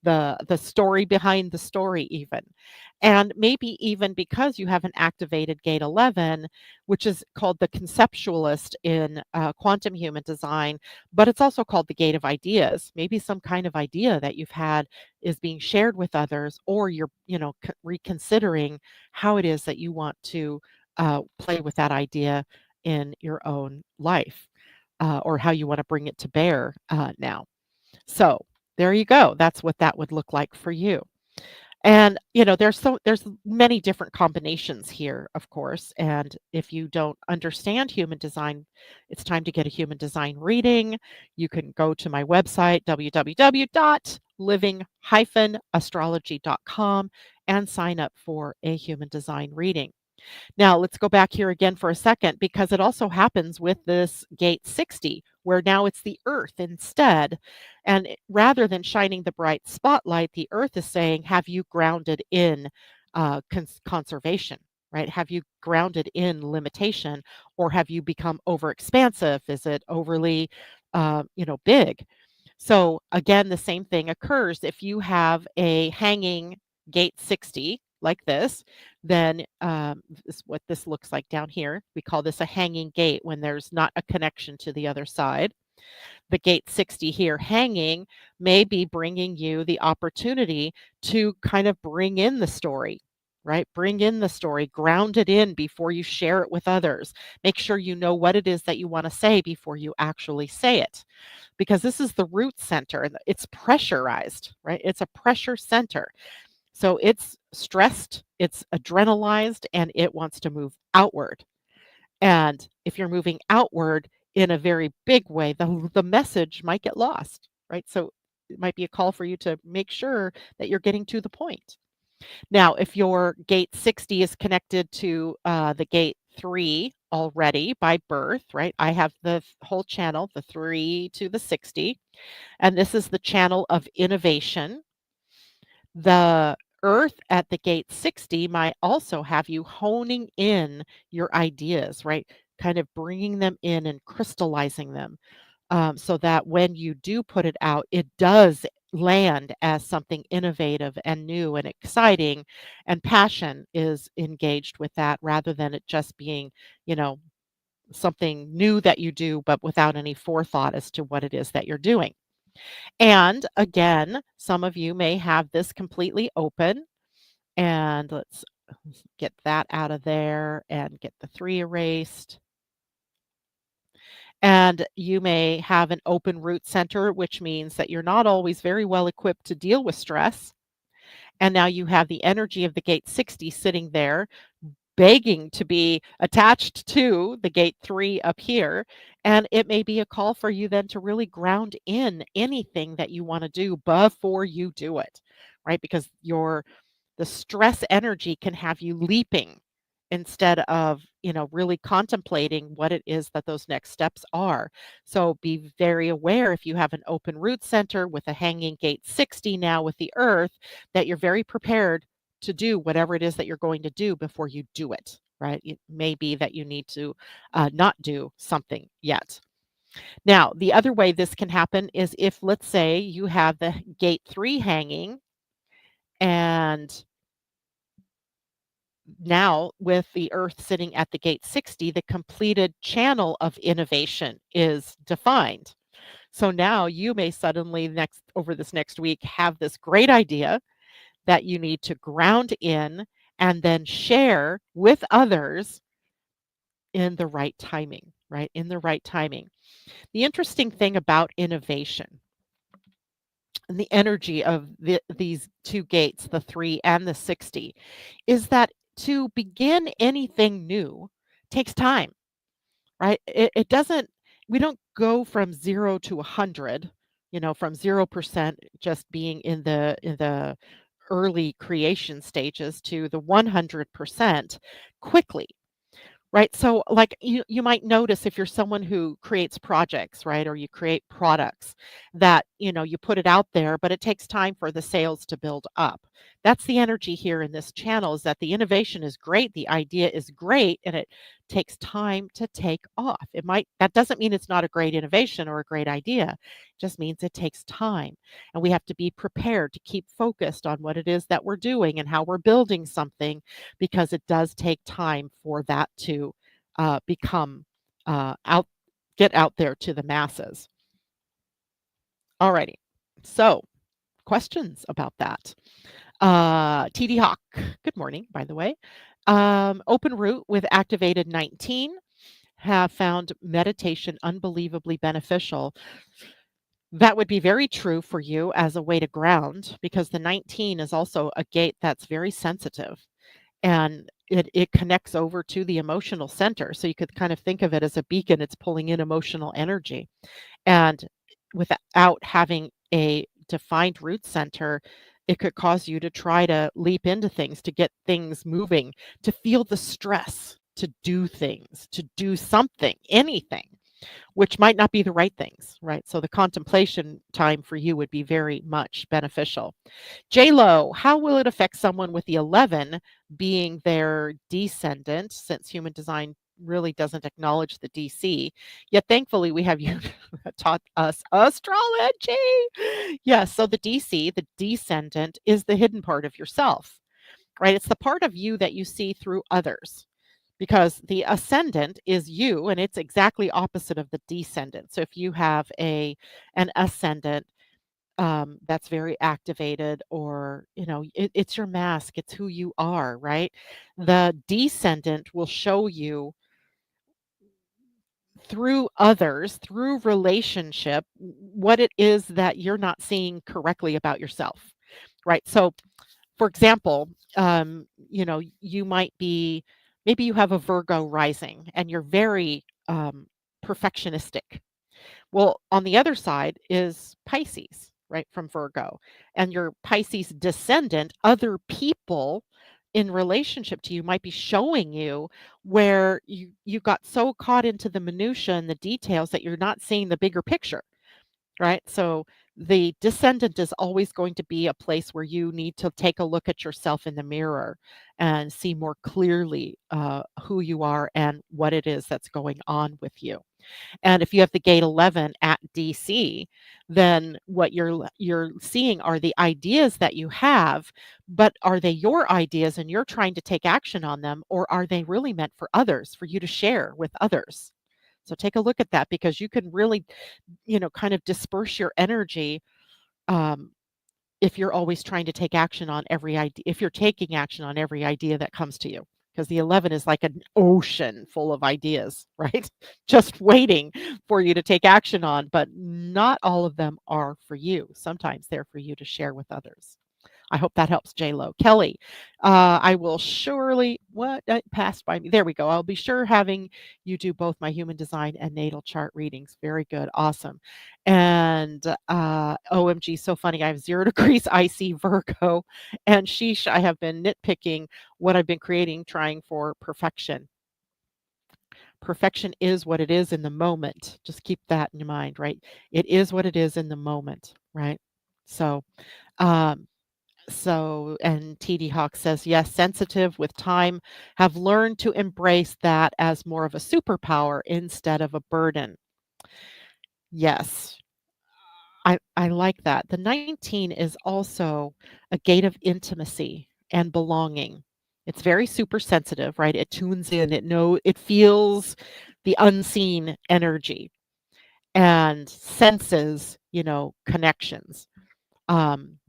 the story behind the story even. And maybe even because you have an activated gate 11, which is called the conceptualist in quantum human design, but it's also called the gate of ideas. Maybe some kind of idea that you've had is being shared with others, or you're, reconsidering how it is that you want to play with that idea in your own life, or how you want to bring it to bear now. So there you go. That's what that would look like for you. And there's many different combinations here, of course. And if you don't understand human design, it's time to get a human design reading. You can go to my website www.living-astrology.com and sign up for a human design reading. Now, let's go back here again for a second, because it also happens with this gate 60, where now it's the earth instead. And rather than shining the bright spotlight, the earth is saying, have you grounded in conservation? Right? Have you grounded in limitation, or have you become over expansive? Is it overly, big? So again, the same thing occurs if you have a hanging gate 60 like this, then this is what this looks like down here. We call this a hanging gate when there's not a connection to the other side. The gate 60 here hanging may be bringing you the opportunity to kind of bring in the story, right? Bring in the story, ground it in before you share it with others. Make sure you know what it is that you want to say before you actually say it, because this is the root center and it's pressurized, right? It's a pressure center. So it's stressed, it's adrenalized, and it wants to move outward. And if you're moving outward in a very big way, the message might get lost, right? So it might be a call for you to make sure that you're getting to the point. Now, if your gate 60 is connected to the gate 3 already by birth, right? I have the whole channel, the 3 to the 60, and this is the channel of innovation. The earth at the gate 60 might also have you honing in your ideas, right? Kind of bringing them in and crystallizing them, so that when you do put it out, it does land as something innovative and new and exciting, and passion is engaged with that rather than it just being, you know, something new that you do, but without any forethought as to what it is that you're doing. And again, some of you may have this completely open. And let's get that out of there and get the 3 erased. And you may have an open root center, which means that you're not always very well equipped to deal with stress. And now you have the energy of the gate 60 sitting there, begging to be attached to the gate 3 up here. And it may be a call for you then to really ground in anything that you want to do before you do it, right? Because the stress energy can have you leaping instead of, really contemplating what it is that those next steps are. So be very aware if you have an open root center with a hanging gate 60 now with the earth, that you're very prepared to do whatever it is that you're going to do before you do it, right? It may be that you need to not do something yet. Now, the other way this can happen is if, let's say, you have the gate 3 hanging, and now with the earth sitting at the gate 60, the completed channel of innovation is defined. So now you may suddenly over this next week have this great idea that you need to ground in and then share with others in the right timing, right? In the right timing. The interesting thing about innovation and the energy of these two gates, the 3 and the 60, is that to begin anything new takes time, right? It doesn't, we don't go from 0 to 100, from 0% just being in the early creation stages to the 100% quickly. Right. So like you might notice if you're someone who creates projects, right, or you create products, that you put it out there, but it takes time for the sales to build up. That's the energy here in this channel, is that the innovation is great, the idea is great, and it takes time to take off. That doesn't mean it's not a great innovation or a great idea. It just means it takes time. And we have to be prepared to keep focused on what it is that we're doing and how we're building something, because it does take time for that to become out get out there to the masses. Alrighty. So, questions about that? TD Hawk, good morning, by the way. Open route with activated 19 have found meditation unbelievably beneficial. That would be very true for you as a way to ground, because the 19 is also a gate that's very sensitive, and it connects over to the emotional center. So you could kind of think of it as a beacon. It's pulling in emotional energy. And without having a defined root center, it could cause you to try to leap into things, to get things moving, to feel the stress, to do things, to do something, anything, which might not be the right things, right? So the contemplation time for you would be very much beneficial. J-Lo, how will it affect someone with the 11 being their descendant, since human design really doesn't acknowledge the DC? Yet thankfully we have you taught us astrology. Yes, so the DC, the descendant, is the hidden part of yourself, right? It's the part of you that you see through others, because the ascendant is you, and it's exactly opposite of the descendant. So if you have an ascendant that's very activated, or it's your mask, it's who you are, right? The descendant will show you through others, through relationship, what it is that you're not seeing correctly about yourself, right? So for example, you might be, maybe you have a Virgo rising and you're very perfectionistic. Well, on the other side is Pisces, right, from Virgo. And your Pisces descendant, other people in relationship to you might be showing you where you got so caught into the minutia and the details that you're not seeing the bigger picture, right? So the descendant is always going to be a place where you need to take a look at yourself in the mirror and see more clearly who you are and what it is that's going on with you. And if you have the gate 11 at DC, then what you're seeing are the ideas that you have, but are they your ideas and you're trying to take action on them, or are they really meant for others, for you to share with others? So take a look at that, because you can really, kind of disperse your energy um, if you're always trying to take action on every idea, if you're taking action on every idea that comes to you, because the 11 is like an ocean full of ideas, right? Just waiting for you to take action on, but not all of them are for you. Sometimes they're for you to share with others. I hope that helps, J-Lo. Kelly, I will surely, what passed by me. There we go. I'll be sure having you do both my human design and natal chart readings. Very good. Awesome. And OMG, so funny. I have 0 degrees IC Virgo, and sheesh, I have been nitpicking what I've been creating, trying for perfection. Perfection is what it is in the moment. Just keep that in mind, right? It is what it is in the moment, right? So, um, and TD Hawk says, yes, sensitive with time, have learned to embrace that as more of a superpower instead of a burden. Yes, I like that. The 19 is also a gate of intimacy and belonging. It's very super sensitive, right? It tunes in, it feels the unseen energy and senses, connections.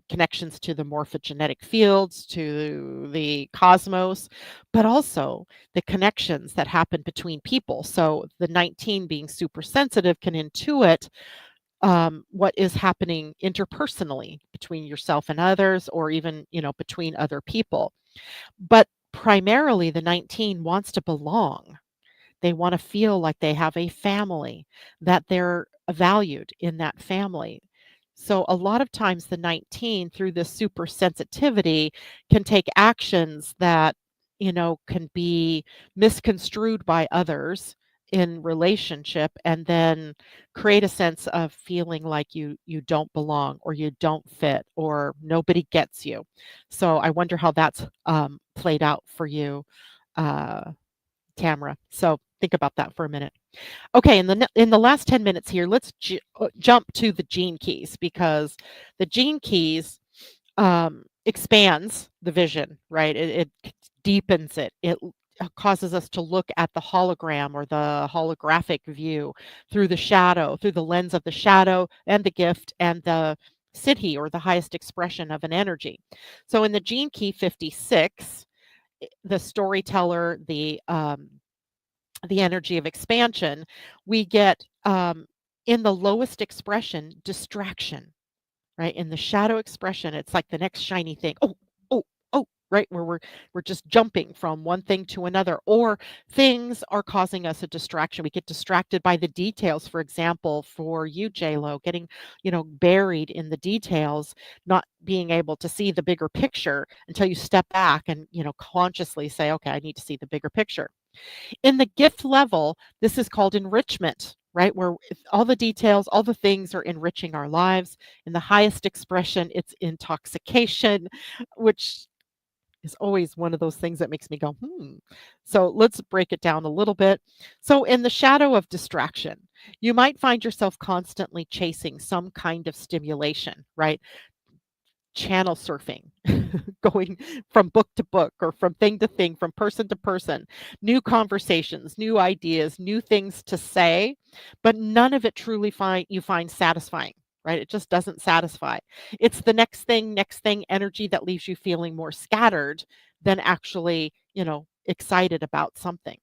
Connections to the morphogenetic fields, to the cosmos, but also the connections that happen between people. So the 19 being super sensitive can intuit what is happening interpersonally between yourself and others, or even, between other people. But primarily, the 19 wants to belong. They want to feel like they have a family, that they're valued in that family. So a lot of times the 19, through this super sensitivity, can take actions that, can be misconstrued by others in relationship and then create a sense of feeling like you don't belong or you don't fit or nobody gets you. So I wonder how that's played out for you, uh, Tamara. So think about that for a minute. Okay, in the last 10 minutes here, let's jump to the gene keys because the gene keys expands the vision, right? It deepens it. Causes us to look at the hologram or the holographic view through the shadow, through the lens of the shadow and the gift and the siddhi or the highest expression of an energy. So in the gene key 56, the storyteller, the energy of expansion, we get in the lowest expression distraction, right? In the shadow expression, it's like the next shiny thing. Oh, oh, oh, right? Where we're just jumping from one thing to another, or things are causing us a distraction. We get distracted by the details. For example, for you, Lo, getting buried in the details, not being able to see the bigger picture until you step back and consciously say, okay, I need to see the bigger picture. In the gift level, this is called enrichment, right? Where all the details, all the things are enriching our lives. In the highest expression, it's intoxication, which is always one of those things that makes me go, hmm. So let's break it down a little bit. So, in the shadow of distraction, you might find yourself constantly chasing some kind of stimulation, right? Channel surfing, going from book to book or from thing to thing, from person to person, new conversations, new ideas, new things to say, but none of it truly find satisfying, right? It just doesn't satisfy. It's the next thing energy that leaves you feeling more scattered than actually, excited about something.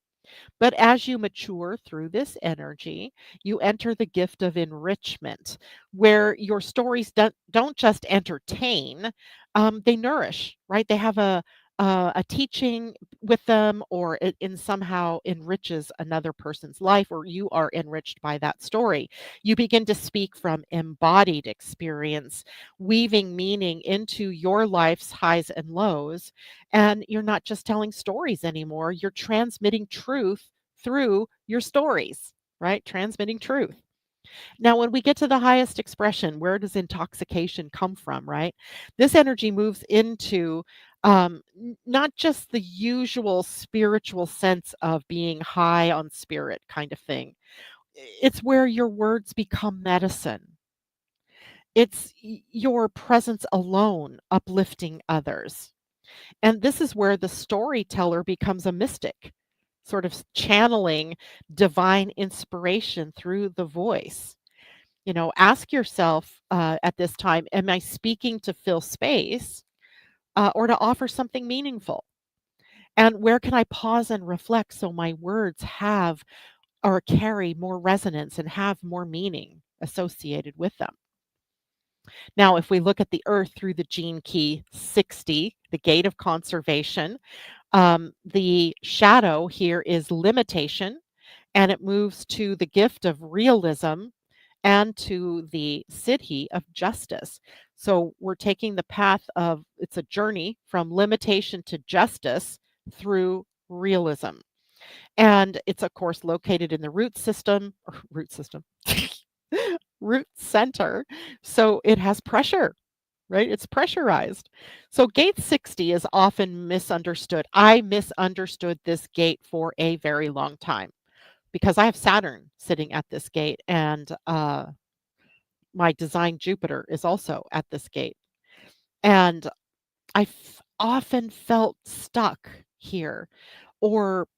But as you mature through this energy, you enter the gift of enrichment, where your stories don't just entertain, they nourish, right? They have a teaching with them, or it in somehow enriches another person's life, or you are enriched by that story. You begin to speak from embodied experience, weaving meaning into your life's highs and lows. And you're not just telling stories anymore, you're transmitting truth through your stories, right? Transmitting truth. Now, when we get to the highest expression, where does intoxication come from, right? This energy moves into not just the usual spiritual sense of being high on spirit kind of thing. It's where your words become medicine. It's your presence alone uplifting others. And this is where the storyteller becomes a mystic, sort of channeling divine inspiration through the voice. Ask yourself at this time, am I speaking to fill space or to offer something meaningful? And where can I pause and reflect so my words have or carry more resonance and have more meaning associated with them? Now, if we look at the earth through the gene key 60, the gate of conservation, the shadow here is limitation, and it moves to the gift of realism and to the siddhi of justice. So we're taking the path of it's a journey from limitation to justice through realism. And it's of course located in the root system, root center. So it has pressure, right? It's pressurized. So gate 60 is often misunderstood. I misunderstood this gate for a very long time because I have Saturn sitting at this gate, and my design Jupiter is also at this gate. And often felt stuck here or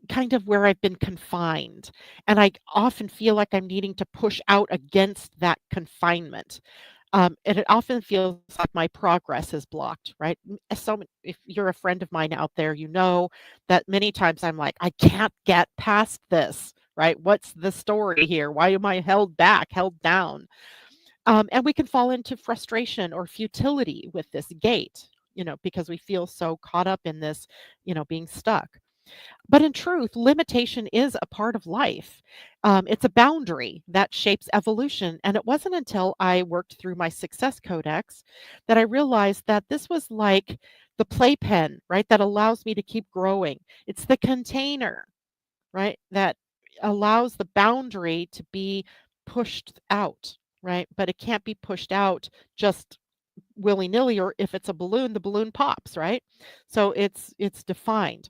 kind of where I've been confined. And I often feel like I'm needing to push out against that confinement. And it often feels like my progress is blocked, right? If you're a friend of mine out there, you know that many times I'm like, I can't get past this, right? What's the story here? Why am I held back, held down? And we can fall into frustration or futility with this gate, because we feel so caught up in this, being stuck. But in truth, limitation is a part of life. It's a boundary that shapes evolution. And it wasn't until I worked through my success codex that I realized that this was like the playpen, right? That allows me to keep growing. It's the container, right? That allows the boundary to be pushed out, right? But it can't be pushed out just willy-nilly, or if it's a balloon, the balloon pops, right? So it's defined,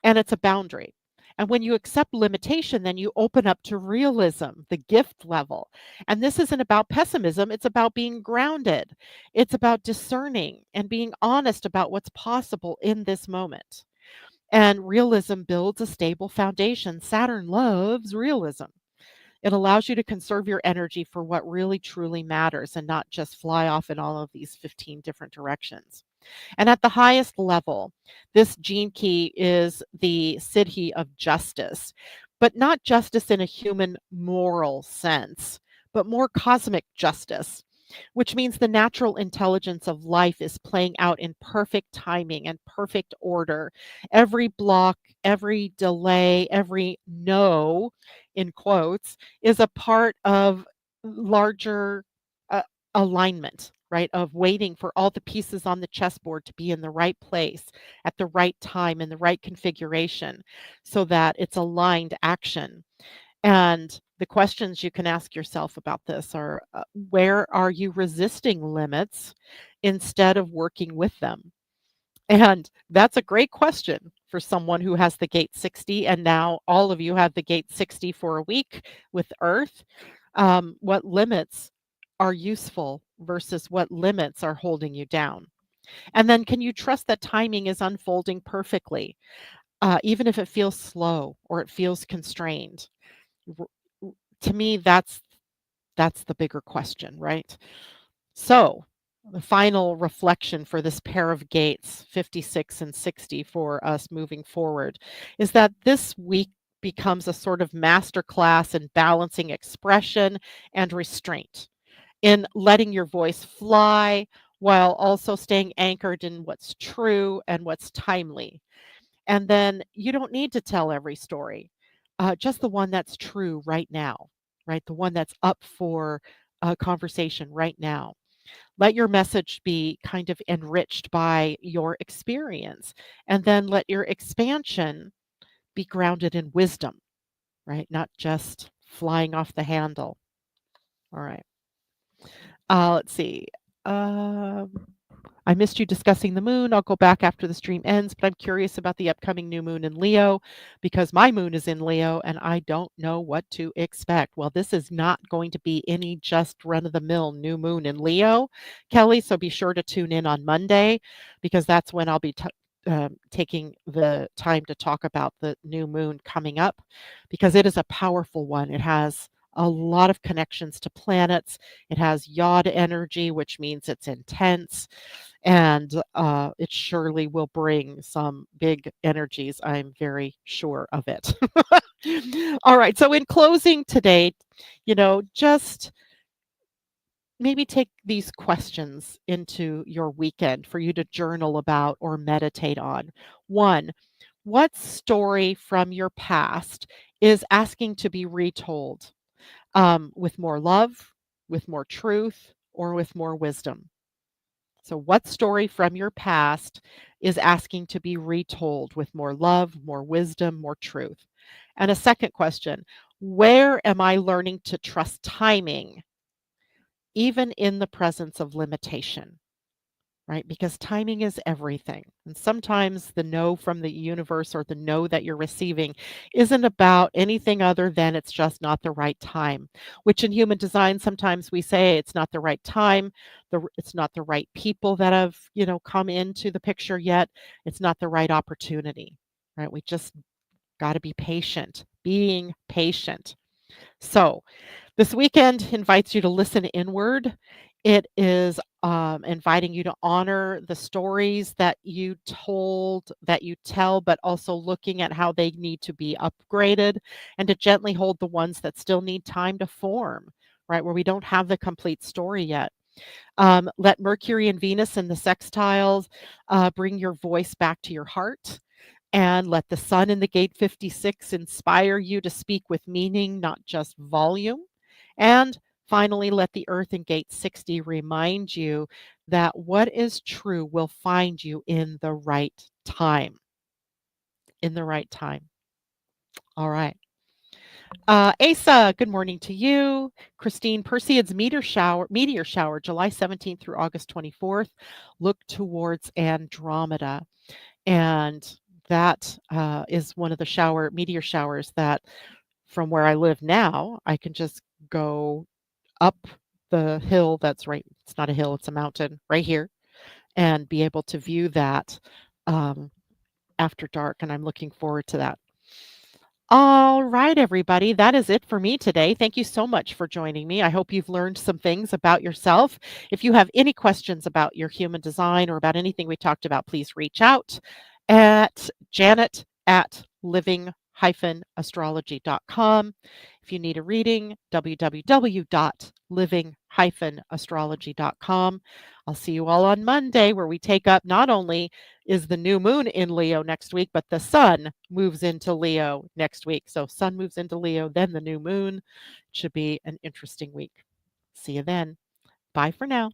and it's a boundary. And when you accept limitation, then you open up to realism, the gift level. And this isn't about pessimism, it's about being grounded. It's about discerning and being honest about what's possible in this moment. And realism builds a stable foundation. Saturn loves realism. It allows you to conserve your energy for what really truly matters and not just fly off in all of these 15 different directions. And at the highest level, this gene key is the siddhi of justice, but not justice in a human moral sense, but more cosmic justice, which means the natural intelligence of life is playing out in perfect timing and perfect order. Every block, every delay, every no, in quotes, is a part of larger uh, alignment, right? Of waiting for all the pieces on the chessboard to be in the right place at the right time in the right configuration so that it's aligned action. And the questions you can ask yourself about this are, where are you resisting limits instead of working with them? And that's a great question for someone who has the gate 60. And now all of you have the gate 60 for a week with Earth. What limits are useful versus what limits are holding you down? And then can you trust that timing is unfolding perfectly, even if it feels slow or it feels constrained? R- to me, that's the bigger question, right? So, the final reflection for this pair of gates, 56 and 60, for us moving forward, is that this week becomes a sort of masterclass in balancing expression and restraint, in letting your voice fly while also staying anchored in what's true and what's timely. And then you don't need to tell every story, just the one that's true right now, right? The one that's up for a conversation right now. Let your message be kind of enriched by your experience, and then let your expansion be grounded in wisdom, right? Not just flying off the handle. All right. Let's see. Um, I missed you discussing the moon. I'll go back after the stream ends, but I'm curious about the upcoming new moon in Leo because my moon is in Leo and I don't know what to expect. Well, this is not going to be any just run of the mill new moon in Leo, Kelly. So be sure to tune in on Monday because that's when I'll be taking the time to talk about the new moon coming up because it is a powerful one. It has a lot of connections to planets. It has yod energy, which means it's intense, and it surely will bring some big energies. I'm very sure of it. All right. So, in closing today, just maybe take these questions into your weekend for you to journal about or meditate on. One, what story from your past is asking to be retold, with more love, with more truth, or with more wisdom? So, what story from your past is asking to be retold with more love, more wisdom, more truth? And a second question, where am I learning to trust timing, even in the presence of limitation? Right? Because timing is everything. And sometimes the no from the universe or the no that you're receiving isn't about anything other than it's just not the right time, which in human design, sometimes we say it's not the right time, it's not the right people that have, come into the picture yet, it's not the right opportunity, right? We just got to be patient, being patient. So, this weekend invites you to listen inward. It is inviting you to honor the stories that you told, that you tell, but also looking at how they need to be upgraded and to gently hold the ones that still need time to form, right? Where we don't have the complete story yet. Let Mercury and Venus and the sextiles bring your voice back to your heart, and let the sun in the gate 56 inspire you to speak with meaning, not just volume. And finally, let the earth in gate 60 remind you that what is true will find you in the right time. In the right time. All right. Asa, good morning to you. Christine, Perseids meteor shower, July 17th through August 24th. Look towards Andromeda. And that is one of the meteor showers that from where I live now, I can just go up the hill that's right. It's not a hill, it's a mountain right here, and be able to view that um, after dark. And I'm looking forward to that. All right, everybody. That is it for me today. Thank you so much for joining me. I hope you've learned some things about yourself. If you have any questions about your human design or about anything we talked about, please reach out at Janet at living-astrology.com. If you need a reading, www.living-astrology.com. I'll see you all on Monday, where we take up not only is the new moon in Leo next week, but the sun moves into Leo next week. So, sun moves into Leo, then the new moon. Should be an interesting week. See you then. Bye for now.